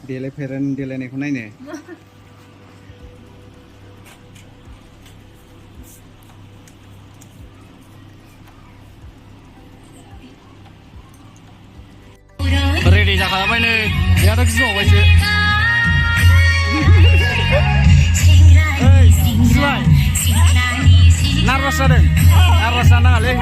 देलायफेरन देलायनायखौ नायनो रेडि जाखाबाय नै बेयाथ' गिबावबायसो ओइ गिबाय नार्भास जादों नार्भास जानो नाङालै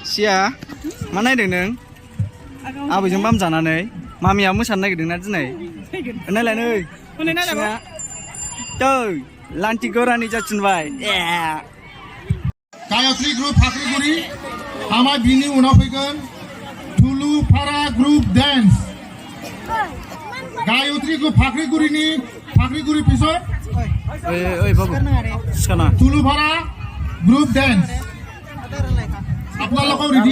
सिया मा नायदों नों आबैजों बाम जानानै मामिया मोसानो नागिरदोंना दिनै नायलाय नै सिङा लान्थि गोरानि जाफिनबाय गायत्री ग्रुप फाख्रिगुरि आमा बिनि उनाव फैगोन थुलुफारा ग्रुप डेन्स गायत्री ग्रुप फाख्रिगुरिनि फाख्रिगुरि पिছত ओइ बाबु सिखाना थुलुफारा ग्रुप डेन्स আপোনালোকক ৰেডি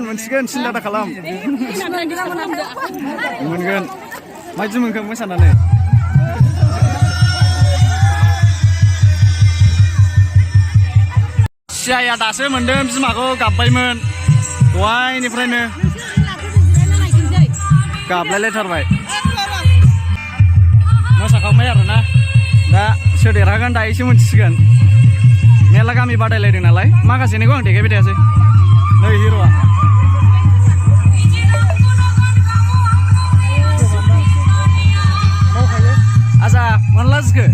मोनसिगोन सिन्था दा खालाम मोनगोन मायदि मोनखो मोसानानै सियाया दासो मोनदों बिमाखौ गाबबायमोन दहायनिफ्रायनो गाबलायलायथारबाय मोसाखांबाय आरोना दा सोर देरहागोन दायोसो मोनथिसिगोन मेरला गामि बादायलायदों नालाय माखासेनिखौ आं देखायबाय थायासै नै हिर'आ आजा मोनला जिखो